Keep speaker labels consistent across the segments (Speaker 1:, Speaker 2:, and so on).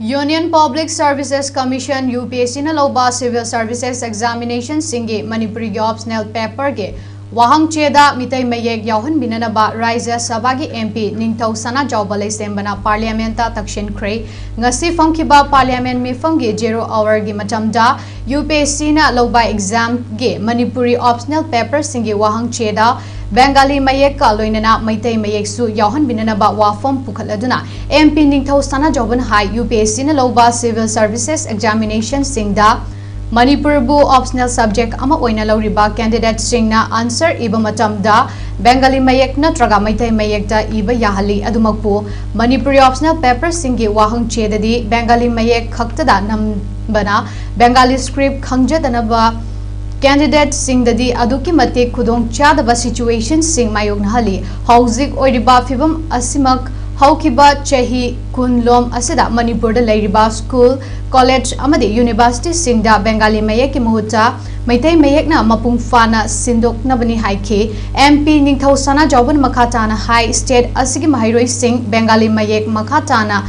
Speaker 1: Union Public Services Commission UPSC na louba Civil Services Examination singi Manipuri optional paper ge wahang cheda Meetei Mayek yaohanbinaba Rajya Sabha gi MP Ningthau Sana Jawbalai sembana Parliamenta taksinkhre ngasi fangkiba Parliament mifam gi 0 hour gi matamda UPSC na louba exam ge Manipuri optional paper singi wahang cheda Bengali Mayek ka loinana Meetei Mayek su yaohanbinaba wafam pukhaladuna MP Ningthau Sana Jawban hai UPSC na louba Civil Services Examination singda Manipur bu optional subject ama oina lauriba candidate singna answer iba matamda Bengali Mayek natraga Meetei Mayek da iba yahali adumakpu Manipuri optional paper singi wahang chedadi Bengali Mayek khaktada nambana Bengali script khangjadanaba candidate singdadi aduki matik khudong chadaba situation sing mayognahali hauzik oiriba fibam asimak haukiba chahi kunlom asida Manipur da lairiba school college amadi university singda Bengali Mayek ki muhuta Meetei Mayek na mapung fana sindok nabani haike MP Ningthau Sana Jawban makhatana high state asigi mahairoi sing Bengali Mayek makhatana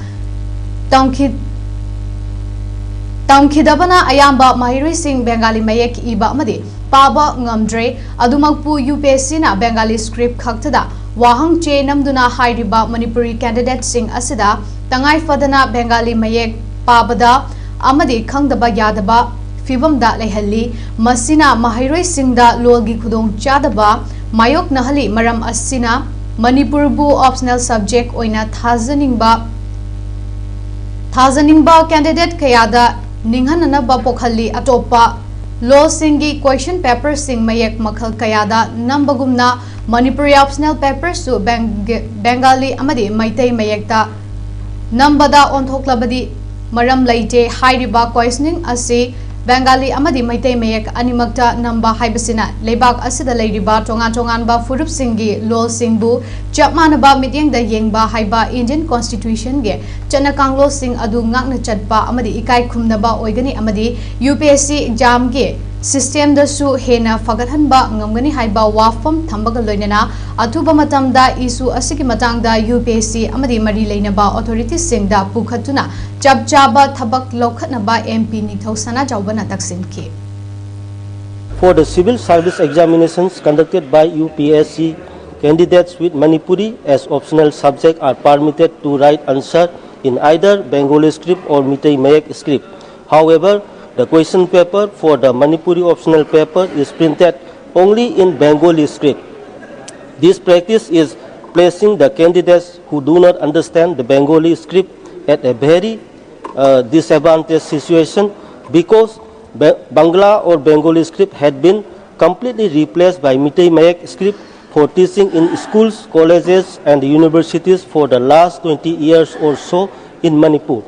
Speaker 1: Tamkhidabana ayamba mahiroi sing Bengali Mayek iba amadi paba ngamdre adumakpu UPSC na Bengali script khaktada wahang che namduna hairiba Manipuri candidate sing asida tangai fadana Bengali Mayek pabada amadi khangdaba yadaba fibamda lehalli masina mahiroi singda lolgi khudong chadaba mayok nahali maram asina Manipur bu optional subject oina thajaningba candidate kayada Ninghananaba pokhali atopa law singi question paper sing Mayek makhal kayada nambagumna Manipuri optional paper su Bengali amadi Meetei Mayek ta nambada onthoklabadi maram laite hairiba questioning asi Bengali amadi Meetei Mayek animakta namba haibasina lebak asida leiriba tongan ba furup singi law singbu chapmanaba mityeng da yengba haiba Indian constitution ge chanakang law sing adu ngakna chatpa amadi ikai khumnaba oigani amadi UPSC exam ge system da su hena fagathanba ngamgani haiba wafam thambaga loinana athuba matamda isu asigi matangda UPSC amadi mari leinaba authorities singda pukhatuna chapchaba thabak lokhatnaba MP Ningthau Sana Jawbana taksinkhre.
Speaker 2: For the civil service examinations conducted by UPSC, candidates with Manipuri as optional subject are permitted to write answer in either Bengali script or Meetei Mayek script. However, the question paper for the Manipuri optional paper is printed only in Bengali script. This practice is placing the candidates who do not understand the Bengali script at a very disadvantaged situation because Bangla or Bengali script had been completely replaced by Meetei Mayek script for teaching in schools, colleges and universities for the last 20 years or so in Manipur.